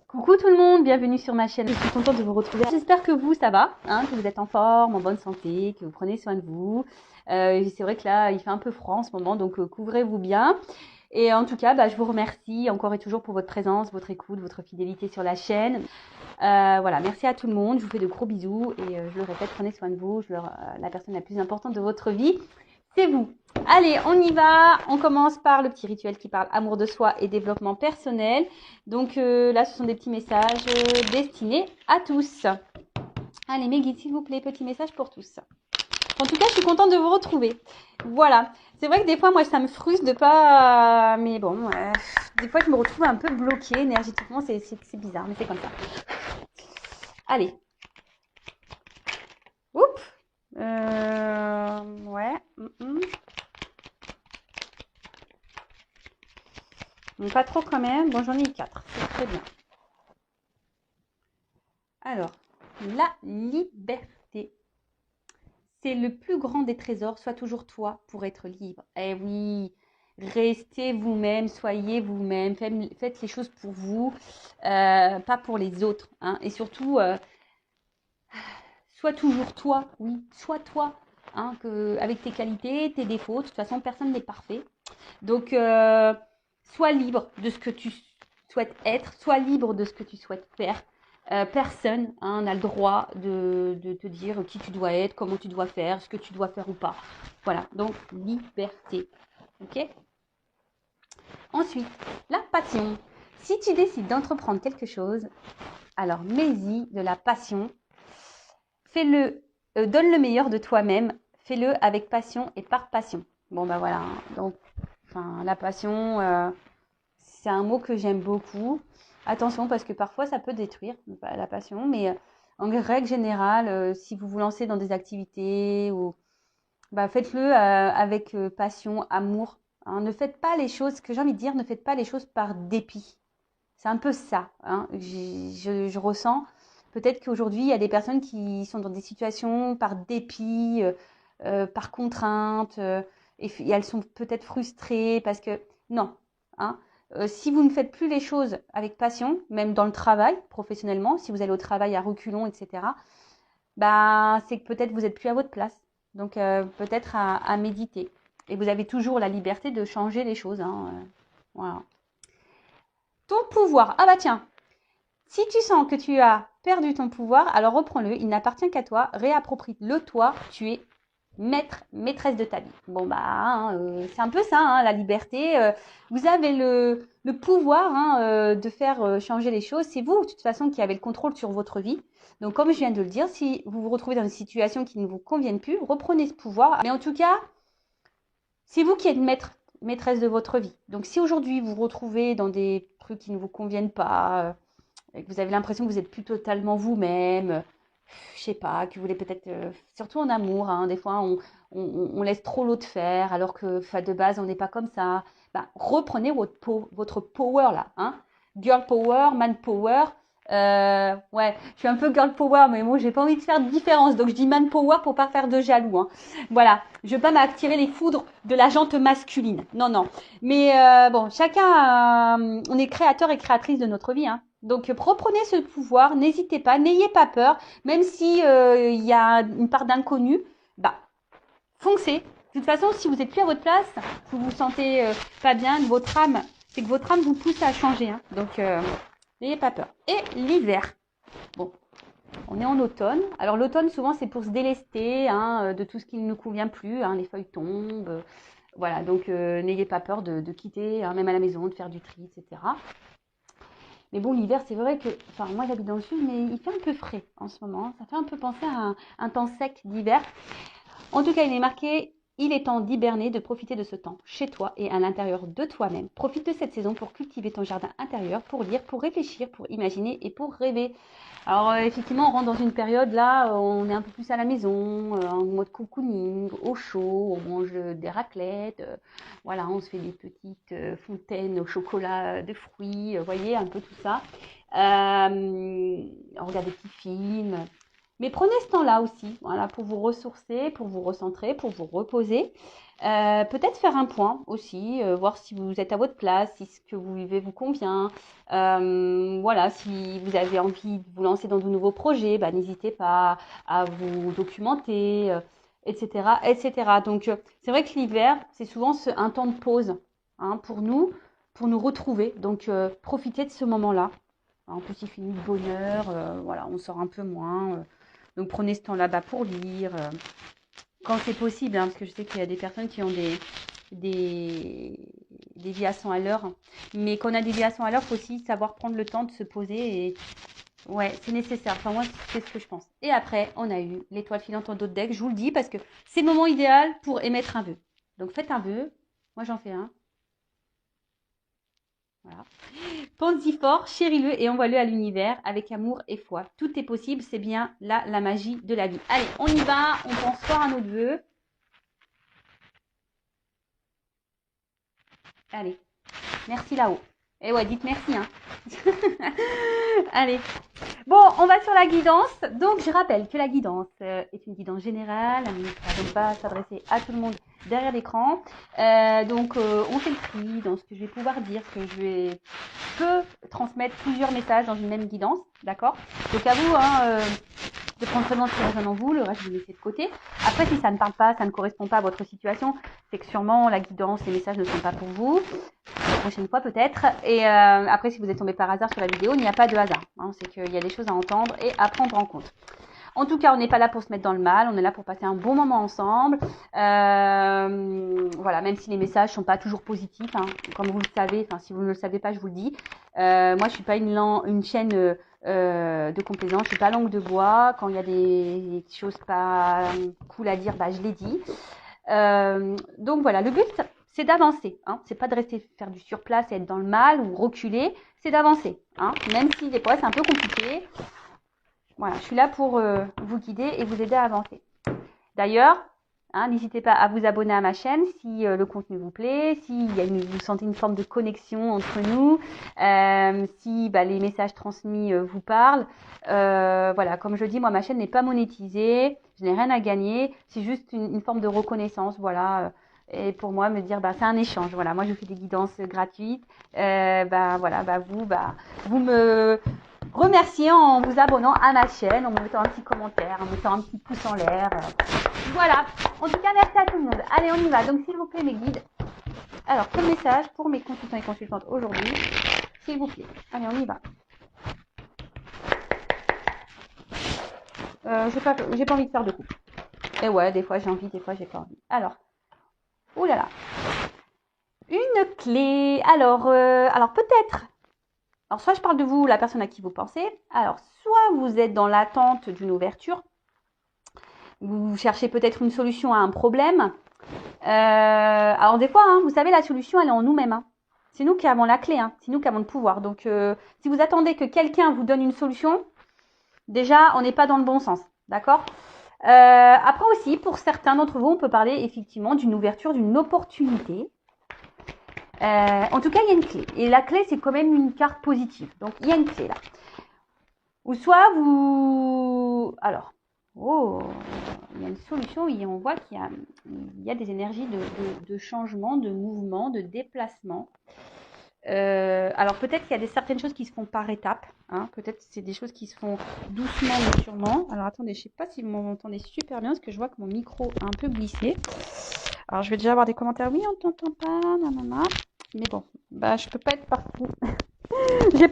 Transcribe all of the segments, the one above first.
Coucou tout le monde, bienvenue sur ma chaîne. Je suis contente de vous retrouver. J'espère que vous, ça va, que vous êtes en forme, en bonne santé, que vous prenez soin de vous. C'est vrai que là, il fait un peu froid en ce moment, donc couvrez-vous bien. Et en tout cas, je vous remercie encore et toujours pour votre présence, votre écoute, votre fidélité sur la chaîne. Voilà, merci à tout le monde. Je vous fais de gros bisous et je le répète, prenez soin de vous. La personne la plus importante de votre vie, c'est vous. Allez, on y va. On commence par le petit rituel qui parle amour de soi et développement personnel. Donc là, ce sont des petits messages destinés à tous. Allez, mes guides, s'il vous plaît, petit message pour tous. En tout cas, je suis contente de vous retrouver. Voilà. C'est vrai que des fois, moi, ça me frustre de pas... Mais bon, des fois, je me retrouve un peu bloquée énergétiquement. C'est bizarre, mais c'est comme ça. Allez. Oups. Ouais. Donc, pas trop quand même. Bon, j'en ai eu 4. C'est très bien. Alors, la liberté. C'est le plus grand des trésors. Sois toujours toi pour être libre. Eh oui, restez vous-même, soyez vous-même. Faites les choses pour vous, pas pour les autres. Et surtout, sois toujours toi. Oui, sois toi. Avec tes qualités, tes défauts. De toute façon, personne n'est parfait. Donc, sois libre de ce que tu souhaites être. Sois libre de ce que tu souhaites faire. Personne n'a le droit de te dire qui tu dois être, comment tu dois faire, ce que tu dois faire ou pas. Voilà, donc liberté. Ok. Ensuite, la passion. Si tu décides d'entreprendre quelque chose, alors mets-y de la passion. Fais-le, donne le meilleur de toi-même. Fais-le avec passion et par passion. Bon, voilà. Donc, la passion, c'est un mot que j'aime beaucoup. Attention, parce que parfois, ça peut détruire la passion. Mais en règle générale, si vous vous lancez dans des activités, faites-le avec passion, amour. Ne faites pas les choses, ce que j'ai envie de dire, ne faites pas les choses par dépit. C'est un peu ça. Je ressens. Peut-être qu'aujourd'hui, il y a des personnes qui sont dans des situations par dépit, par contrainte, et elles sont peut-être frustrées parce que non. Si vous ne faites plus les choses avec passion, même dans le travail, professionnellement, si vous allez au travail à reculons, etc., c'est que peut-être vous n'êtes plus à votre place. Donc peut-être à méditer. Et vous avez toujours la liberté de changer les choses. Voilà. Ton pouvoir. Ah tiens, si tu sens que tu as perdu ton pouvoir, alors reprends-le, il n'appartient qu'à toi, réapproprie-le toi, tu es maître, maîtresse de ta vie. Bon c'est un peu ça, la liberté. Vous avez le pouvoir de faire changer les choses. C'est vous, de toute façon, qui avez le contrôle sur votre vie. Donc, comme je viens de le dire, si vous vous retrouvez dans une situation qui ne vous convienne plus, reprenez ce pouvoir. Mais en tout cas, c'est vous qui êtes maîtresse de votre vie. Donc, si aujourd'hui vous vous retrouvez dans des trucs qui ne vous conviennent pas, et que vous avez l'impression que vous n'êtes plus totalement vous-même, je sais pas, que vous voulez peut-être, surtout en amour, des fois on laisse trop l'autre faire, alors que de base on n'est pas comme ça. Reprenez votre power là, girl power, man power. Ouais, je suis un peu girl power, mais moi j'ai pas envie de faire de différence, donc je dis man power pour pas faire de jaloux. Voilà, je veux pas m'attirer les foudres de la jante masculine. Non. Mais bon, chacun, on est créateur et créatrice de notre vie. Donc reprenez ce pouvoir, n'hésitez pas, n'ayez pas peur, même si il y a une part d'inconnu, foncez. De toute façon, si vous n'êtes plus à votre place, vous vous sentez pas bien, votre âme, c'est que votre âme vous pousse à changer. Donc n'ayez pas peur. Et l'hiver. Bon, on est en automne. Alors l'automne, souvent, c'est pour se délester de tout ce qui ne nous convient plus. Les feuilles tombent. Voilà, donc n'ayez pas peur de quitter, même à la maison, de faire du tri, etc. Mais bon, l'hiver, c'est vrai que, moi j'habite dans le sud, mais il fait un peu frais en ce moment. Ça fait un peu penser à un temps sec d'hiver. En tout cas, il est marqué, il est temps d'hiberner, de profiter de ce temps chez toi et à l'intérieur de toi-même. Profite de cette saison pour cultiver ton jardin intérieur, pour lire, pour réfléchir, pour imaginer et pour rêver. Alors effectivement, on rentre dans une période là, on est un peu plus à la maison, en mode cocooning, au chaud, on mange des raclettes, voilà, on se fait des petites fontaines au chocolat de fruits, vous voyez, un peu tout ça. On regarde des petits films. Mais prenez ce temps-là aussi, voilà, pour vous ressourcer, pour vous recentrer, pour vous reposer. Peut-être faire un point aussi, voir si vous êtes à votre place, si ce que vous vivez vous convient. Voilà, si vous avez envie de vous lancer dans de nouveaux projets, bah, n'hésitez pas à vous documenter, etc., etc. Donc, c'est vrai que l'hiver, c'est souvent un temps de pause, hein, pour nous retrouver. Donc, profitez de ce moment-là. En plus, il finit de bonne heure, voilà, on sort un peu moins. Donc, prenez ce temps là-bas pour lire, quand c'est possible, hein, parce que je sais qu'il y a des personnes qui ont des, des vies à 100 à l'heure. Mais quand on a des vies à 100 à l'heure, il faut aussi savoir prendre le temps de se poser. Et ouais, c'est nécessaire. Enfin, moi, c'est ce que je pense. Et après, on a eu l'étoile filante en dos de deck. Je vous le dis parce que c'est le moment idéal pour émettre un vœu. Donc, faites un vœu. Moi, j'en fais un. Voilà. Pensez-y fort, chéris-le et envoie-le à l'univers avec amour et foi. Tout est possible, c'est bien là la magie de la vie. Allez, on y va, on pense fort à notre vœu. Allez, merci là-haut. Et ouais, dites merci, hein. Allez. Bon, on va sur la guidance. Donc, je rappelle que la guidance est une guidance générale. Elle ne va donc pas s'adresser à tout le monde derrière l'écran. On fait le tri dans ce que je vais pouvoir dire, que peux transmettre plusieurs messages dans une même guidance. D'accord? Donc, à vous, hein, de prendre vraiment ce qui résonne en vous. Le reste, je vais laisser de côté. Après, si ça ne parle pas, ça ne correspond pas à votre situation, c'est que sûrement la guidance, les messages ne sont pas pour vous. La prochaine fois peut-être. Et après, si vous êtes tombé par hasard sur la vidéo, il n'y a pas de hasard. Hein, c'est qu'il y a des choses à entendre et à prendre en compte. En tout cas, on n'est pas là pour se mettre dans le mal, on est là pour passer un bon moment ensemble. Voilà, même si les messages sont pas toujours positifs, hein, comme vous le savez, enfin si vous ne le savez pas, je vous le dis. Moi, je suis pas une chaîne de complaisance, je suis pas langue de bois. Quand il y a des choses pas cool à dire, bah je les dis. Donc voilà, le but c'est d'avancer. Hein. C'est pas de rester faire du surplace et être dans le mal ou reculer, c'est d'avancer. Hein. Même si des fois c'est un peu compliqué. Voilà, je suis là pour vous guider et vous aider à avancer. D'ailleurs, hein, n'hésitez pas à vous abonner à ma chaîne si le contenu vous plaît, si vous sentez une forme de connexion entre nous, si les messages transmis vous parlent. Voilà, comme je dis, moi, ma chaîne n'est pas monétisée, je n'ai rien à gagner, c'est juste une forme de reconnaissance, voilà. Et pour moi, me dire, c'est un échange. Voilà, moi, je fais des guidances gratuites. Vous me remercier en vous abonnant à ma chaîne, en me mettant un petit commentaire, en me mettant un petit pouce en l'air. Voilà. En tout cas, merci à tout le monde. Allez, on y va. Donc, s'il vous plaît, mes guides. Alors, quel message pour mes consultants et consultantes aujourd'hui? S'il vous plaît. Allez, on y va. J'ai pas envie de faire de coupe. Et ouais, des fois j'ai envie, des fois j'ai pas envie. Alors, oulala. Une clé. Alors peut-être. Alors, soit je parle de vous, la personne à qui vous pensez. Alors, soit vous êtes dans l'attente d'une ouverture. Vous cherchez peut-être une solution à un problème. Alors, des fois, hein, vous savez, la solution, elle est en nous-mêmes. Hein. C'est nous qui avons la clé. Hein. C'est nous qui avons le pouvoir. Donc, si vous attendez que quelqu'un vous donne une solution, déjà, on n'est pas dans le bon sens. D'accord? Après aussi, pour certains d'entre vous, on peut parler effectivement d'une ouverture, d'une opportunité. En tout cas, il y a une clé. Et la clé, c'est quand même une carte positive. Donc, il y a une clé là. Ou soit vous... Alors, il y a une solution et on voit qu'il y a des énergies de changement, de mouvement, de déplacement. Alors, peut-être qu'il y a certaines choses qui se font par étapes. Hein. Peut-être que c'est des choses qui se font doucement mais sûrement. Alors, attendez, je ne sais pas si vous m'entendez super bien parce que je vois que mon micro a un peu glissé. Alors, je vais déjà avoir des commentaires. Oui, on ne t'entend pas, nanana. Mais bon, je peux pas être partout. J'ai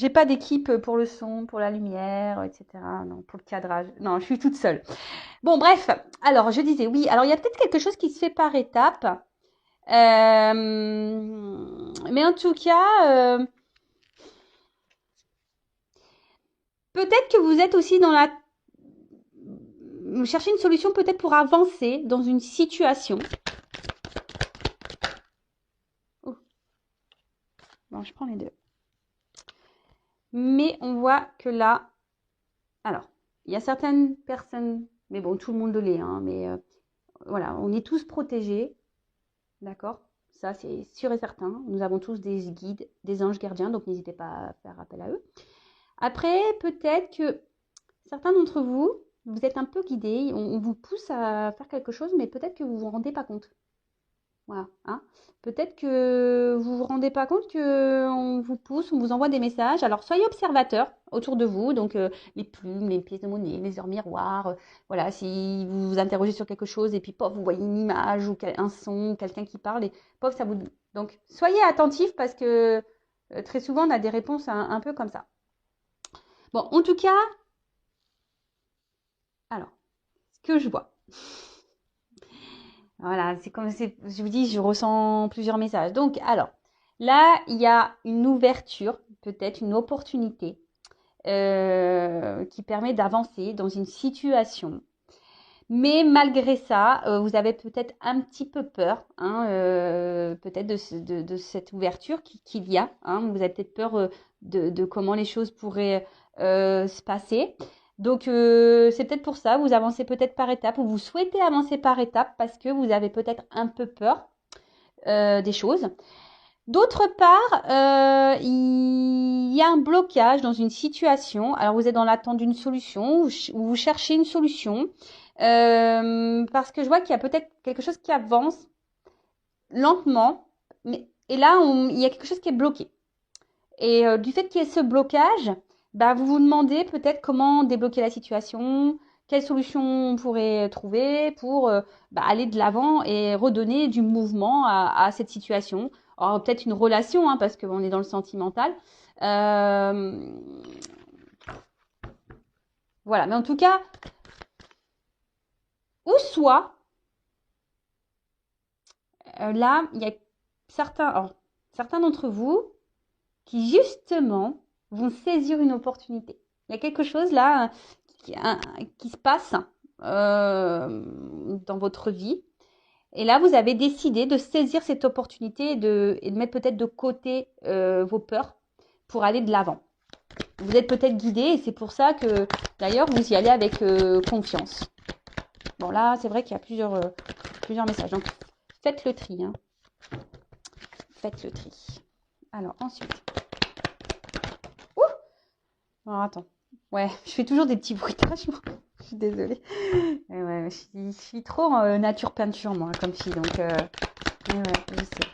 pas d'équipe pour le son, pour la lumière, etc. Non, pour le cadrage. Non, je suis toute seule. Bon, bref. Alors, je disais, oui. Alors, il y a peut-être quelque chose qui se fait par étapes. Mais en tout cas, peut-être que vous êtes aussi dans la... Vous cherchez une solution peut-être pour avancer dans une situation. Oh. Bon, je prends les deux. Mais on voit que là... Alors, il y a certaines personnes... Mais bon, tout le monde l'est, hein, mais voilà, on est tous protégés. D'accord? Ça, c'est sûr et certain. Nous avons tous des guides, des anges gardiens, donc n'hésitez pas à faire appel à eux. Après, peut-être que certains d'entre vous, vous êtes un peu guidés, on vous pousse à faire quelque chose, mais peut-être que vous ne vous rendez pas compte. Voilà, hein. Peut-être que vous ne vous rendez pas compte qu'on vous pousse, on vous envoie des messages. Alors, soyez observateurs autour de vous, donc les plumes, les pièces de monnaie, les heures miroirs. Voilà, si vous vous interrogez sur quelque chose et puis, pof, vous voyez une image ou un son, quelqu'un qui parle et pof, ça vous... Donc, soyez attentifs parce que très souvent, on a des réponses un peu comme ça. Bon, en tout cas, alors, ce que je vois. Voilà, c'est comme je vous dis, je ressens plusieurs messages. Donc, alors, là, il y a une ouverture, peut-être une opportunité qui permet d'avancer dans une situation. Mais malgré ça, vous avez peut-être un petit peu peur, hein, peut-être de cette ouverture qu'il y a. Hein. Vous avez peut-être peur de comment les choses pourraient se passer. Donc, c'est peut-être pour ça, vous avancez peut-être par étapes ou vous souhaitez avancer par étapes parce que vous avez peut-être un peu peur des choses. D'autre part, il y a un blocage dans une situation. Alors, vous êtes dans l'attente d'une solution ou vous cherchez une solution parce que je vois qu'il y a peut-être quelque chose qui avance lentement, et là, il y a quelque chose qui est bloqué. Et du fait qu'il y ait ce blocage, bah, vous vous demandez peut-être comment débloquer la situation, quelle solution on pourrait trouver pour aller de l'avant et redonner du mouvement à cette situation. Alors peut-être une relation, hein, parce qu'on est dans le sentimental. Euh, voilà, mais en tout cas, ou soit, là, il y a certains d'entre vous qui justement vont saisir une opportunité. Il y a quelque chose là qui se passe dans votre vie. Et là, vous avez décidé de saisir cette opportunité et de mettre peut-être de côté vos peurs pour aller de l'avant. Vous êtes peut-être guidé et c'est pour ça que d'ailleurs vous y allez avec confiance. Bon là, c'est vrai qu'il y a plusieurs messages. Donc faites le tri. Hein. Faites le tri. Alors ensuite. Ouh. Alors attends. Ouais, je fais toujours des petits bruitages. Je suis désolée. Ouais, je suis trop nature peinture, moi, comme fille. Donc, ouais, je sais.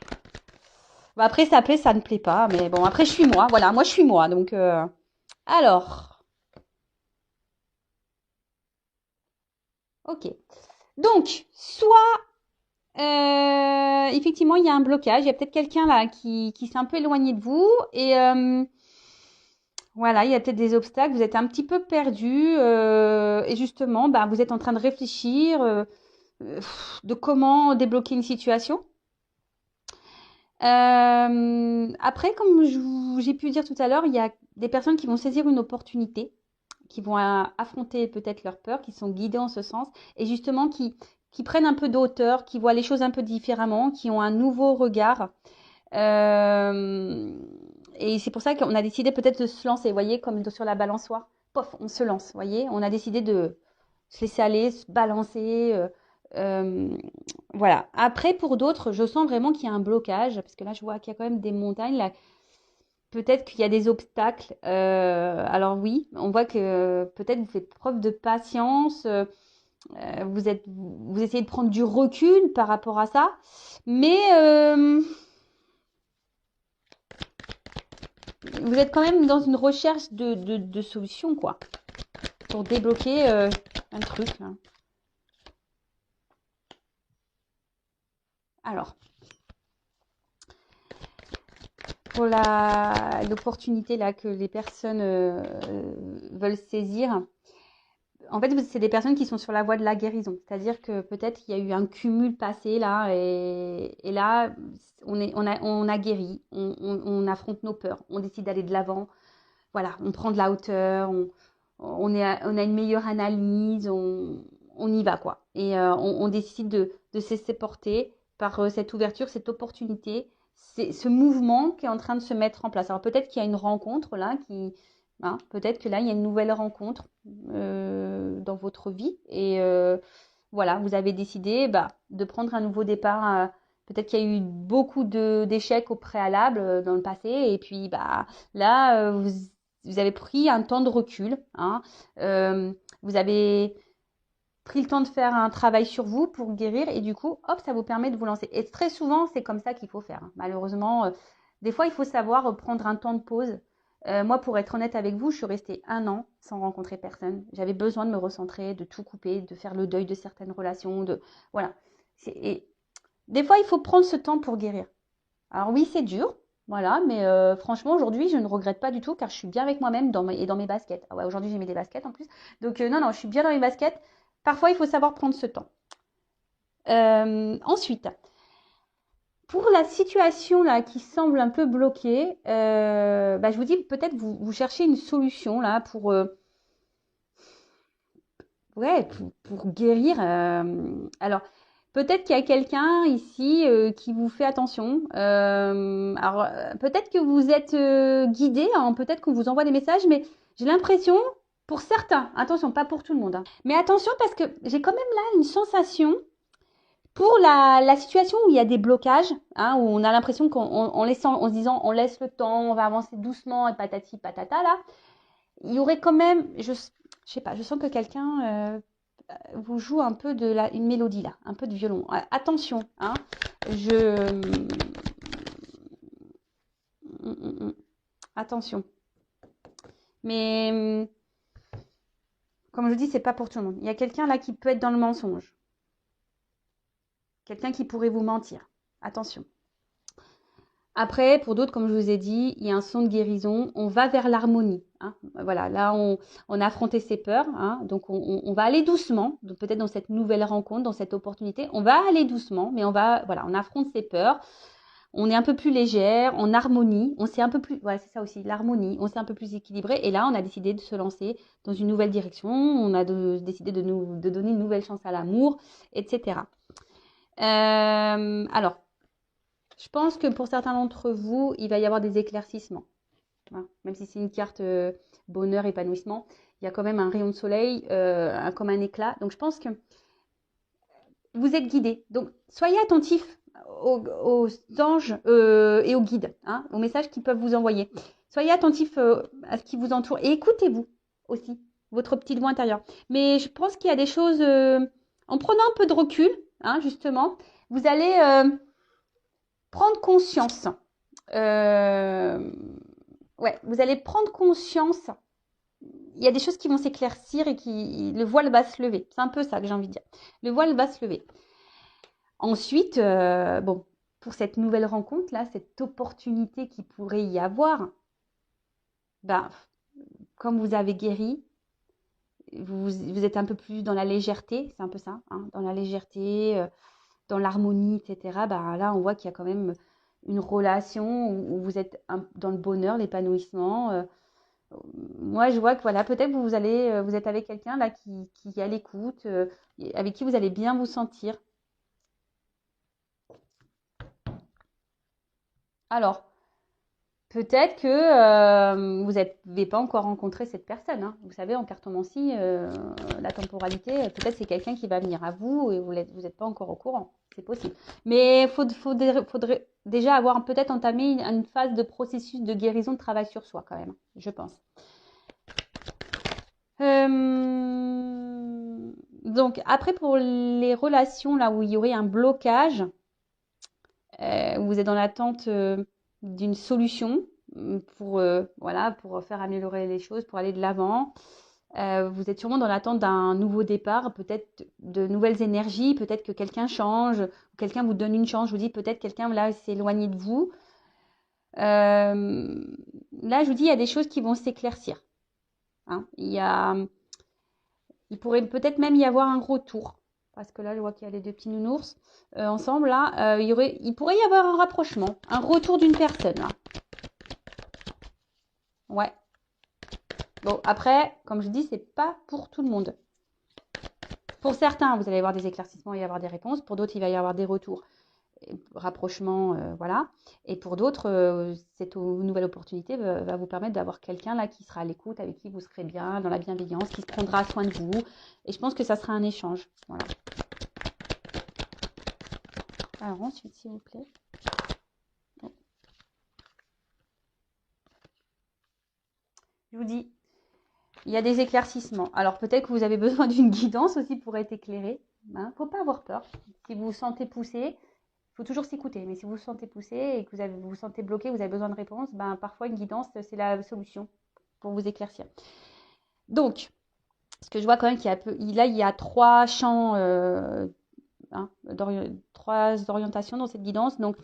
Bon, après, ça plaît, ça ne plaît pas. Mais bon, après, je suis moi. Voilà, moi, je suis moi. Donc, alors, ok. Donc, soit, effectivement, il y a un blocage. Il y a peut-être quelqu'un là qui s'est un peu éloigné de vous. Et voilà, il y a peut-être des obstacles. Vous êtes un petit peu perdu. Et justement, bah, vous êtes en train de réfléchir de comment débloquer une situation. Après, comme j'ai pu dire tout à l'heure, il y a des personnes qui vont saisir une opportunité, qui vont affronter peut-être leur peur, qui sont guidées en ce sens, et justement qui prennent un peu de hauteur, qui voient les choses un peu différemment, qui ont un nouveau regard. Euh, et c'est pour ça qu'on a décidé peut-être de se lancer, vous voyez, comme sur la balançoire. Pof, on se lance, vous voyez. On a décidé de se laisser aller, se balancer. Euh, voilà. Après, pour d'autres, je sens vraiment qu'il y a un blocage, parce que là, je vois qu'il y a quand même des montagnes. Là, peut-être qu'il y a des obstacles. Alors oui, on voit que peut-être vous faites preuve de patience. Vous essayez de prendre du recul par rapport à ça, mais vous êtes quand même dans une recherche de solutions, quoi, pour débloquer un truc. Hein. Alors, pour l'opportunité là que les personnes veulent saisir, en fait, c'est des personnes qui sont sur la voie de la guérison. C'est-à-dire que peut-être il y a eu un cumul passé là, et là, on a guéri, on affronte nos peurs, on décide d'aller de l'avant. Voilà, on prend de la hauteur, on a une meilleure analyse, on y va quoi. Et on décide de se laisser porter par cette ouverture, cette opportunité, ce mouvement qui est en train de se mettre en place. Alors peut-être qu'il y a une rencontre là hein, peut-être que là il y a une nouvelle rencontre dans votre vie et voilà, vous avez décidé de prendre un nouveau départ. Peut-être qu'il y a eu beaucoup d'échecs au préalable dans le passé et puis là vous avez pris un temps de recul, hein, vous avez pris le temps de faire un travail sur vous pour guérir et du coup, hop, ça vous permet de vous lancer. Et très souvent, c'est comme ça qu'il faut faire. Malheureusement, des fois, il faut savoir prendre un temps de pause. Moi, pour être honnête avec vous, je suis restée 1 an sans rencontrer personne. J'avais besoin de me recentrer, de tout couper, de faire le deuil de certaines relations. Voilà. Et des fois, il faut prendre ce temps pour guérir. Alors oui, c'est dur, voilà, mais franchement, aujourd'hui, je ne regrette pas du tout car je suis bien avec moi-même et dans mes baskets. Ah ouais, aujourd'hui, j'ai mis des baskets en plus. Donc non, je suis bien dans mes baskets. Parfois, il faut savoir prendre ce temps. Ensuite, pour la situation là qui semble un peu bloquée, je vous dis peut-être vous cherchez une solution là pour pour guérir. Alors, peut-être qu'il y a quelqu'un ici qui vous fait attention. Alors, peut-être que vous êtes guidé, hein, peut-être qu'on vous envoie des messages, mais j'ai l'impression, pour certains, attention, pas pour tout le monde, hein, mais attention parce que j'ai quand même là une sensation pour la situation où il y a des blocages, hein, où on a l'impression en se disant on laisse le temps, on va avancer doucement et patati patata là, il y aurait quand même, je sais pas, je sens que quelqu'un vous joue un peu une mélodie là, un peu de violon. Attention, hein, je attention. Mais comme je dis, c'est pas pour tout le monde. Il y a quelqu'un là qui peut être dans le mensonge. Quelqu'un qui pourrait vous mentir. Attention. Après, pour d'autres, comme je vous ai dit, il y a un son de guérison. On va vers l'harmonie. Hein. Voilà, là, on a affronté ses peurs. Hein. Donc, on va aller doucement. Donc, peut-être dans cette nouvelle rencontre, dans cette opportunité, on va aller doucement, mais on affronte ses peurs. On est un peu plus légère, en harmonie. On s'est un peu plus, voilà, c'est ça aussi, l'harmonie. On s'est un peu plus équilibré. Et là, on a décidé de se lancer dans une nouvelle direction. On a décidé de donner une nouvelle chance à l'amour, etc. Alors, je pense que pour certains d'entre vous, il va y avoir des éclaircissements. Hein. Même si c'est une carte bonheur, épanouissement, il y a quand même un rayon de soleil, comme un éclat. Donc, je pense que vous êtes guidés. Donc, soyez attentifs aux anges et aux guides, hein, aux messages qu'ils peuvent vous envoyer. Soyez attentifs à ce qui vous entoure et écoutez-vous aussi, votre petite voix intérieure. Mais je pense qu'il y a des choses, en prenant un peu de recul, hein, justement, vous allez prendre conscience. Vous allez prendre conscience. Il y a des choses qui vont s'éclaircir et le voile va se lever. C'est un peu ça que j'ai envie de dire. Le voile va se lever. Ensuite, pour cette nouvelle rencontre là, cette opportunité qui pourrait y avoir, comme vous avez guéri, vous êtes un peu plus dans la légèreté, c'est un peu ça, hein, dans la légèreté, dans l'harmonie, etc. Là, on voit qu'il y a quand même une relation où vous êtes dans le bonheur, l'épanouissement. Moi, je vois que voilà, peut-être vous êtes avec quelqu'un là qui est à l'écoute, avec qui vous allez bien vous sentir. Alors, peut-être que vous n'avez pas encore rencontré cette personne. Hein. Vous savez, en cartomancie, la temporalité, peut-être c'est quelqu'un qui va venir à vous et vous n'êtes pas encore au courant. C'est possible. Mais il faudrait déjà avoir peut-être entamé une phase de processus de guérison, de travail sur soi quand même, je pense. Donc, après, pour les relations là où il y aurait un blocage, où vous êtes dans l'attente d'une solution pour faire améliorer les choses, pour aller de l'avant. Vous êtes sûrement dans l'attente d'un nouveau départ, peut-être de nouvelles énergies, peut-être que quelqu'un change, quelqu'un vous donne une chance, je vous dis peut-être quelqu'un là s'est éloigné de vous. Là, je vous dis, il y a des choses qui vont s'éclaircir. Hein. Il pourrait peut-être même y avoir un retour. Parce que là, je vois qu'il y a les deux petits nounours ensemble. Là, il pourrait y avoir un rapprochement, un retour d'une personne. Là. Ouais. Bon, après, comme je dis, c'est pas pour tout le monde. Pour certains, vous allez avoir des éclaircissements et y avoir des réponses. Pour d'autres, il va y avoir des retours, rapprochements, voilà. Et pour d'autres, cette nouvelle opportunité va vous permettre d'avoir quelqu'un là qui sera à l'écoute, avec qui vous serez bien, dans la bienveillance, qui prendra soin de vous. Et je pense que ça sera un échange. Voilà. Alors ensuite, s'il vous plaît. Je vous dis, il y a des éclaircissements. Alors peut-être que vous avez besoin d'une guidance aussi pour être éclairé. Faut pas avoir peur. Si vous vous sentez poussé, il faut toujours s'écouter. Mais si vous vous sentez poussé et que vous vous sentez bloqué, vous avez besoin de réponse, parfois une guidance, c'est la solution pour vous éclaircir. Donc, ce que je vois quand même qu'il y a là, il y a 3 champs, trois orientations dans cette guidance. Donc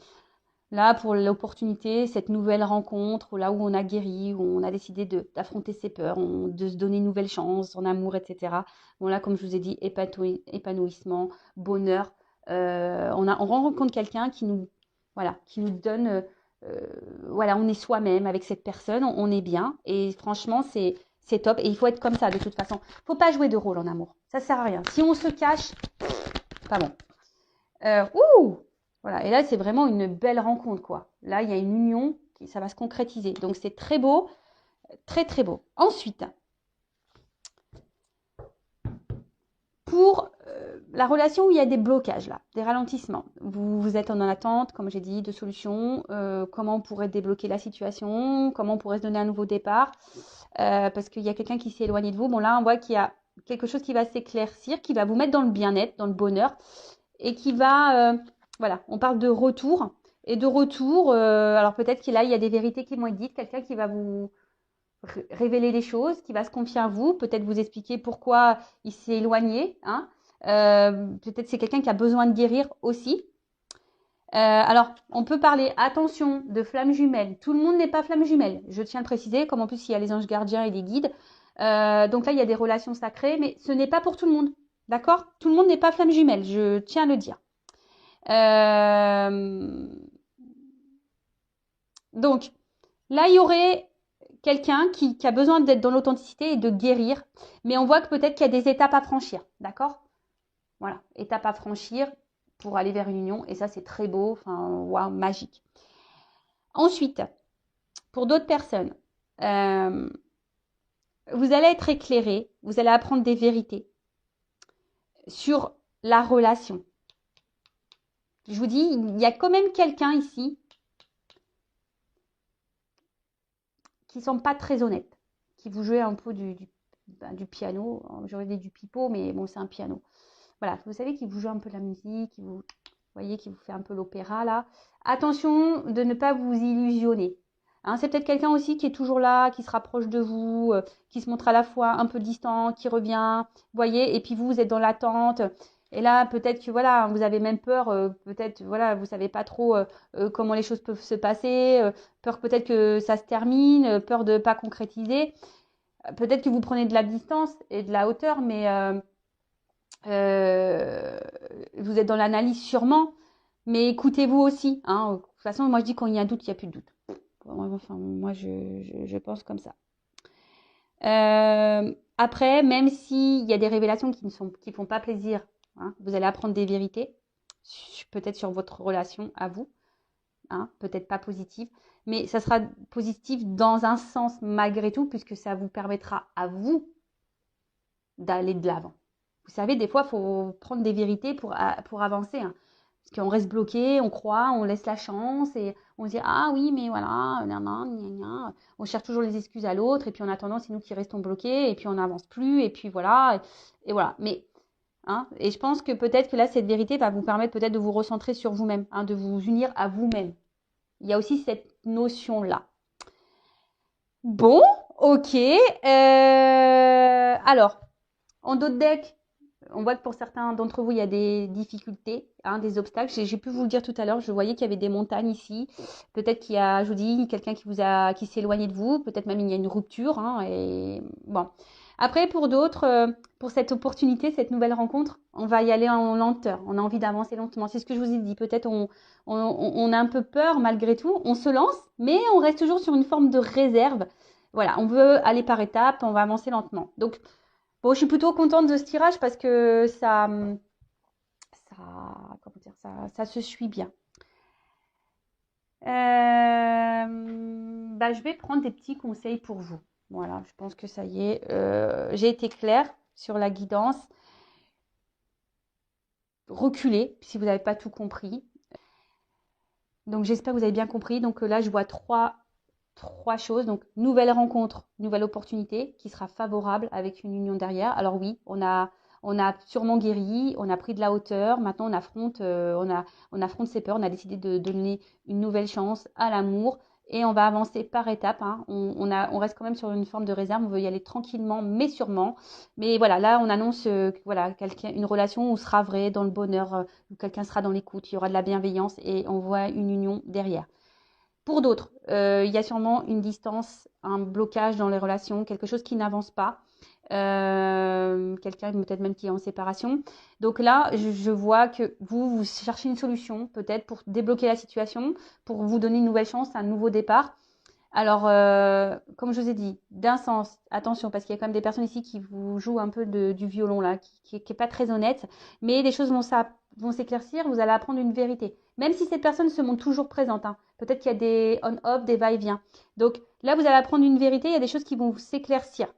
là, pour l'opportunité, cette nouvelle rencontre, là où on a guéri, où on a décidé d'affronter ses peurs, de se donner une nouvelle chance en amour, etc. Bon là, comme je vous ai dit, épanouissement, bonheur. On rencontre quelqu'un qui nous donne, voilà, on est soi-même avec cette personne, on est bien. Et franchement, c'est top. Et il faut être comme ça de toute façon. Faut pas jouer de rôle en amour. Ça sert à rien. Si on se cache, pas bon. Voilà. Et là, c'est vraiment une belle rencontre, quoi. Là, il y a une union, ça va se concrétiser. Donc, c'est très beau, très, très beau. Ensuite, pour la relation où il y a des blocages, là, des ralentissements. Vous êtes en attente, comme j'ai dit, de solutions. Comment on pourrait débloquer la situation? Comment on pourrait se donner un nouveau départ? Parce qu'il y a quelqu'un qui s'est éloigné de vous. Bon, là, on voit qu'il y a quelque chose qui va s'éclaircir, qui va vous mettre dans le bien-être, dans le bonheur, et qui va, voilà, on parle de retour. Et de retour, alors peut-être qu'il il y a des vérités qui vont être dites, quelqu'un qui va vous révéler des choses, qui va se confier à vous, peut-être vous expliquer pourquoi il s'est éloigné. Peut-être c'est quelqu'un qui a besoin de guérir aussi. Alors, on peut parler, attention, de flammes jumelles. Tout le monde n'est pas flamme jumelle. Je tiens à le préciser, comme en plus il y a les anges gardiens et les guides. Donc là, il y a des relations sacrées, mais ce n'est pas pour tout le monde. D'accord? Tout le monde n'est pas flamme jumelle, je tiens à le dire. Donc, là, il y aurait quelqu'un qui a besoin d'être dans l'authenticité et de guérir. Mais on voit que peut-être qu'il y a des étapes à franchir. D'accord? Voilà, étapes à franchir pour aller vers une union. Et ça, c'est très beau. Enfin, waouh, magique. Ensuite, pour d'autres personnes, vous allez être éclairé. Vous allez apprendre des vérités sur la relation. Je vous dis, il y a quand même quelqu'un ici qui ne sont pas très honnêtes, qui vous jouez un peu du piano. J'aurais dit du pipeau, mais bon, c'est un piano. Voilà, vous savez, qui vous joue un peu de la musique, vous voyez, qui vous fait un peu l'opéra, là. Attention de ne pas vous illusionner. C'est peut-être quelqu'un aussi qui est toujours là, qui se rapproche de vous, qui se montre à la fois un peu distant, qui revient, voyez, et puis vous êtes dans l'attente. Et là, peut-être que voilà, vous avez même peur, peut-être, voilà, vous savez pas trop comment les choses peuvent se passer, peur peut-être que ça se termine, peur de ne pas concrétiser. Peut-être que vous prenez de la distance et de la hauteur, mais vous êtes dans l'analyse sûrement, mais écoutez-vous aussi. De toute façon, moi je dis quand il y a un doute, il n'y a plus de doute. Enfin, moi je pense comme ça. Après, même s'il y a des révélations qui ne font pas plaisir, vous allez apprendre des vérités, peut-être sur votre relation à vous, peut-être pas positive, mais ça sera positif dans un sens malgré tout, puisque ça vous permettra à vous d'aller de l'avant. Vous savez, des fois, il faut prendre des vérités pour avancer. Parce qu'on reste bloqué, on croit, on laisse la chance et on se dit ah oui, mais voilà, on cherche toujours les excuses à l'autre et puis en attendant, c'est nous qui restons bloqués et puis on n'avance plus et puis voilà. Et voilà. Mais, et je pense que peut-être que là, cette vérité va vous permettre peut-être de vous recentrer sur vous-même, de vous unir à vous-même. Il y a aussi cette notion-là. Bon, ok. Alors, en d'autres decks, on voit que pour certains d'entre vous, il y a des difficultés, des obstacles. J'ai pu vous le dire tout à l'heure, je voyais qu'il y avait des montagnes ici. Peut-être qu'il y a, je vous dis, quelqu'un qui s'est éloigné de vous. Peut-être même il y a une rupture. Et bon. Après, pour d'autres, pour cette opportunité, cette nouvelle rencontre, on va y aller en lenteur. On a envie d'avancer lentement. C'est ce que je vous ai dit. Peut-être on a un peu peur malgré tout. On se lance, mais on reste toujours sur une forme de réserve. Voilà, on veut aller par étapes, on va avancer lentement. Donc, bon, je suis plutôt contente de ce tirage parce que ça se suit bien. Je vais prendre des petits conseils pour vous. Voilà, je pense que ça y est. J'ai été claire sur la guidance. Reculez si vous n'avez pas tout compris. Donc, j'espère que vous avez bien compris. Donc là, je vois trois 3 choses. Donc, nouvelle rencontre, nouvelle opportunité qui sera favorable avec une union derrière. Alors oui, on a sûrement guéri, on a pris de la hauteur. Maintenant, on affronte ses peurs. On a décidé de donner une nouvelle chance à l'amour et on va avancer par étapes. Hein. On reste quand même sur une forme de réserve. On veut y aller tranquillement, mais sûrement. Mais voilà, là, on annonce voilà, une relation où sera vrai dans le bonheur, où quelqu'un sera dans l'écoute, il y aura de la bienveillance et on voit une union derrière. Pour d'autres, il y a sûrement une distance, un blocage dans les relations, quelque chose qui n'avance pas. Quelqu'un peut-être même qui est en séparation. Donc là, je vois que vous cherchez une solution peut-être pour débloquer la situation, pour vous donner une nouvelle chance, un nouveau départ. Alors, comme je vous ai dit, d'un sens, attention, parce qu'il y a quand même des personnes ici qui vous jouent un peu du violon là, qui est pas très honnête, mais les choses vont s'éclaircir, vous allez apprendre une vérité. Même si cette personne se montre toujours présente, hein. Peut-être qu'il y a des on-off, des va-et-vient. Donc là, vous allez apprendre une vérité, il y a des choses qui vont s'éclaircir,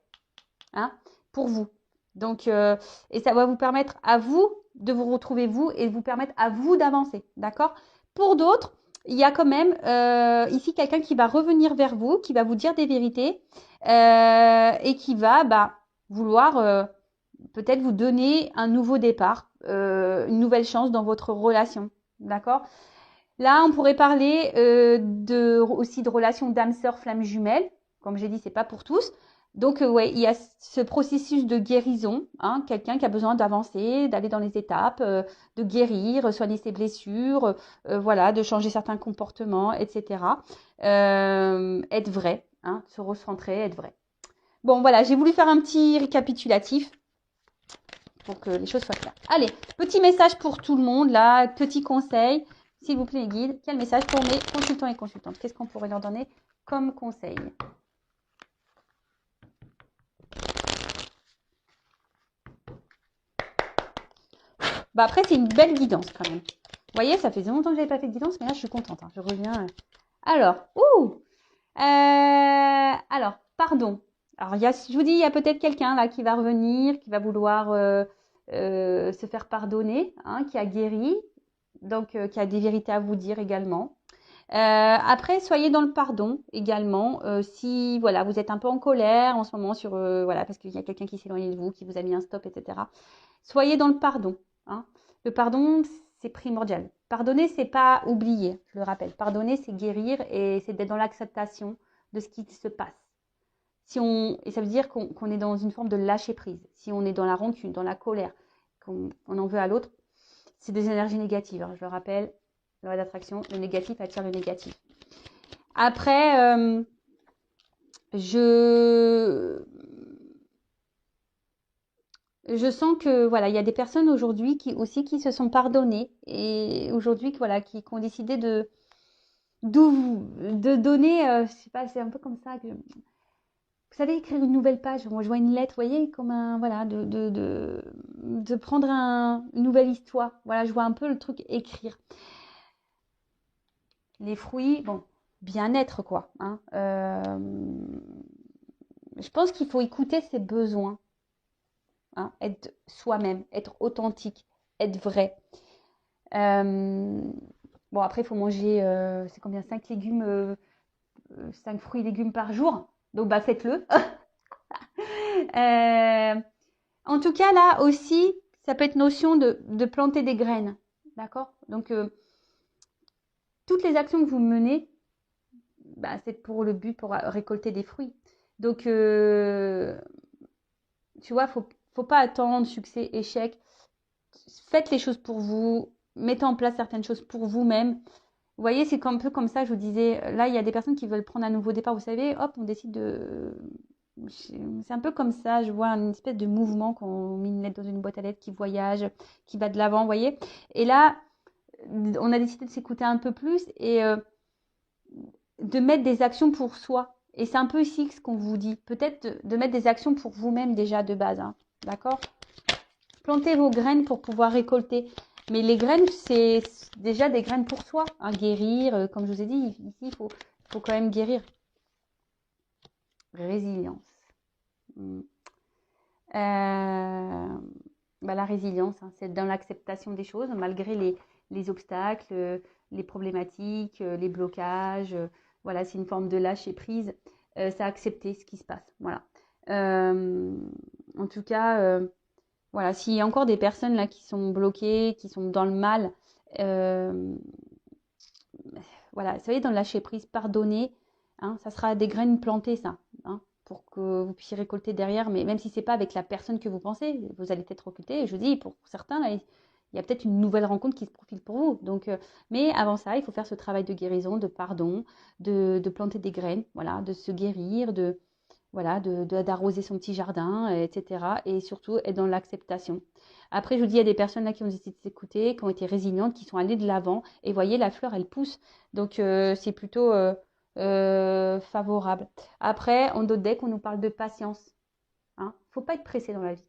hein, pour vous. Donc, et ça va vous permettre à vous de vous retrouver vous et vous permettre à vous d'avancer, d'accord? Pour d'autres, il y a quand même ici quelqu'un qui va revenir vers vous, qui va vous dire des vérités et qui va vouloir peut-être vous donner un nouveau départ, une nouvelle chance dans votre relation, d'accord? Là, on pourrait parler aussi de relations d'âme sœur flamme jumelle. Comme j'ai dit, c'est pas pour tous. Donc, ouais, il y a ce processus de guérison, hein, quelqu'un qui a besoin d'avancer, d'aller dans les étapes, de guérir, soigner ses blessures, voilà, de changer certains comportements, etc. Être vrai, hein, se recentrer, être vrai. Bon, voilà, j'ai voulu faire un petit récapitulatif pour que les choses soient claires. Allez, petit message pour tout le monde, là, petit conseil. S'il vous plaît, guide, quel message pour mes consultants et consultantes? Qu'est-ce qu'on pourrait leur donner comme conseil? Bah après, c'est une belle guidance quand même. Vous voyez, ça fait longtemps que je n'avais pas fait de guidance, mais là, je suis contente. Hein. Je reviens. Alors, alors, pardon. Alors, je vous dis, il y a peut-être quelqu'un là qui va revenir, qui va vouloir se faire pardonner, hein, qui a guéri, donc qui a des vérités à vous dire également. Après, soyez dans le pardon également. Si voilà, vous êtes un peu en colère en ce moment sur voilà, parce qu'il y a quelqu'un qui s'est éloigné de vous, qui vous a mis un stop, etc. Soyez dans le pardon. Hein. Le pardon, c'est primordial. Pardonner, c'est pas oublier, je le rappelle. Pardonner, c'est guérir et c'est d'être dans l'acceptation de ce qui se passe. Et ça veut dire qu'on est dans une forme de lâcher prise. Si on est dans la rancune, dans la colère, qu'on en veut à l'autre, c'est des énergies négatives. Hein, je le rappelle, loi d'attraction, le négatif attire le négatif. Après, je sens que voilà, il y a des personnes aujourd'hui qui se sont pardonnées et aujourd'hui voilà, qui ont décidé de donner, je sais pas, c'est un peu comme ça que vous savez écrire une nouvelle page. Moi, je vois une lettre, vous voyez, comme un voilà, de prendre une nouvelle histoire. Voilà, je vois un peu le truc écrire. Les fruits, bon, bien-être quoi. Hein. Je pense qu'il faut écouter ses besoins. Hein, être soi-même, être authentique, être vrai. Bon, après, il faut manger, c'est combien? 5 légumes, 5 fruits et légumes par jour. Donc, bah, faites-le. En tout cas, là aussi, ça peut être notion de planter des graines. D'accord? Donc, toutes les actions que vous menez, bah, c'est pour le but, pour récolter des fruits. Donc, tu vois, faut pas attendre succès, échec. Faites les choses pour vous, mettez en place certaines choses pour vous-même. Vous voyez, c'est un peu comme ça, je vous disais, là, il y a des personnes qui veulent prendre un nouveau départ, vous savez, hop, on décide de... C'est un peu comme ça, je vois une espèce de mouvement quand on met une lettre dans une boîte à lettres qui voyage, qui va de l'avant, vous voyez. Et là, on a décidé de s'écouter un peu plus et de mettre des actions pour soi. Et c'est un peu ici ce qu'on vous dit. Peut-être de mettre des actions pour vous-même déjà de base. Hein. D'accord? Plantez vos graines pour pouvoir récolter. Mais les graines, c'est déjà des graines pour soi. Hein, guérir, comme je vous ai dit, ici, il faut quand même guérir. Résilience. La résilience, hein, c'est dans l'acceptation des choses, malgré les obstacles, les problématiques, les blocages. Voilà, c'est une forme de lâcher prise. C'est accepter ce qui se passe. Voilà. Euh, En tout cas, voilà, s'il y a encore des personnes là qui sont bloquées, qui sont dans le mal, euh, voilà, vous savez, dans le lâcher prise, pardonner, hein, ça sera des graines plantées, ça, hein, pour que vous puissiez récolter derrière. Mais même si c'est pas avec la personne que vous pensez, vous allez peut-être recruter. Et je dis, pour certains, là, il y a peut-être une nouvelle rencontre qui se profile pour vous. Donc, mais avant ça, il faut faire ce travail de guérison, de pardon, de planter des graines, voilà, de se guérir, de voilà, d'arroser son petit jardin, etc. Et surtout être dans l'acceptation. Après, je vous dis, il y a des personnes là qui ont décidé de s'écouter, qui ont été résilientes, qui sont allées de l'avant. Et voyez, la fleur, elle pousse. Donc, c'est plutôt favorable. Après, en d'autres decks, on nous parle de patience. Hein. Faut pas être pressé dans la vie.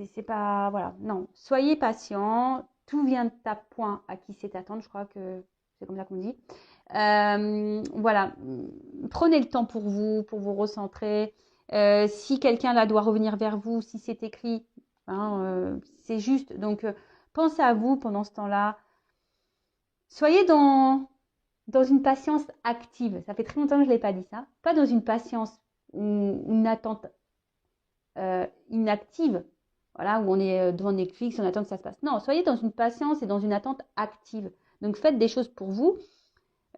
C'est pas... Voilà, non. Soyez patient. Tout vient de ta point à qui c'est attendre. Je crois que c'est comme ça qu'on dit. Voilà, prenez le temps pour vous recentrer. Si quelqu'un là doit revenir vers vous, si c'est écrit, hein, c'est juste. Donc, pensez à vous pendant ce temps-là. Soyez dans une patience active. Ça fait très longtemps que je ne l'ai pas dit ça. Pas dans une patience ou une attente inactive. Voilà, où on est devant Netflix, on attend que ça se passe. Non, soyez dans une patience et dans une attente active. Donc, faites des choses pour vous.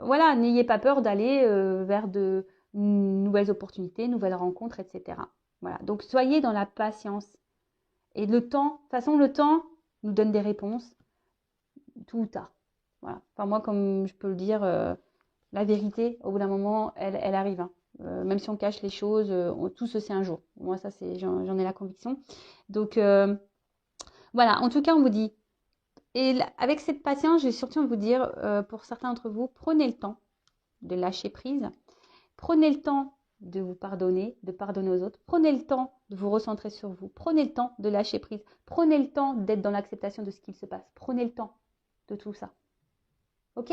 Voilà, n'ayez pas peur d'aller vers de nouvelles opportunités, nouvelles rencontres, etc. Voilà, donc soyez dans la patience. Et le temps, de toute façon, le temps nous donne des réponses, tout ou tard. Voilà. Enfin, moi, comme je peux le dire, la vérité, au bout d'un moment, elle arrive. Hein. Même si on cache les choses, tout se sait un jour. Moi, ça, j'en ai la conviction. Donc, voilà, en tout cas, on vous dit, et avec cette patience, je vais surtout vous dire, pour certains d'entre vous, prenez le temps de lâcher prise. Prenez le temps de vous pardonner, de pardonner aux autres. Prenez le temps de vous recentrer sur vous. Prenez le temps de lâcher prise. Prenez le temps d'être dans l'acceptation de ce qu'il se passe. Prenez le temps de tout ça. Ok?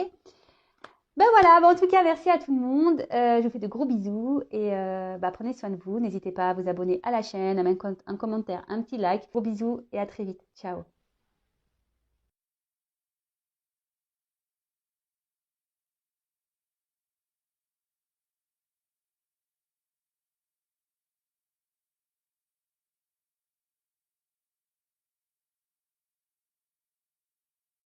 Ben voilà, en tout cas, merci à tout le monde. Je vous fais de gros bisous et prenez soin de vous. N'hésitez pas à vous abonner à la chaîne, à mettre un commentaire, un petit like. Gros bisous et à très vite. Ciao.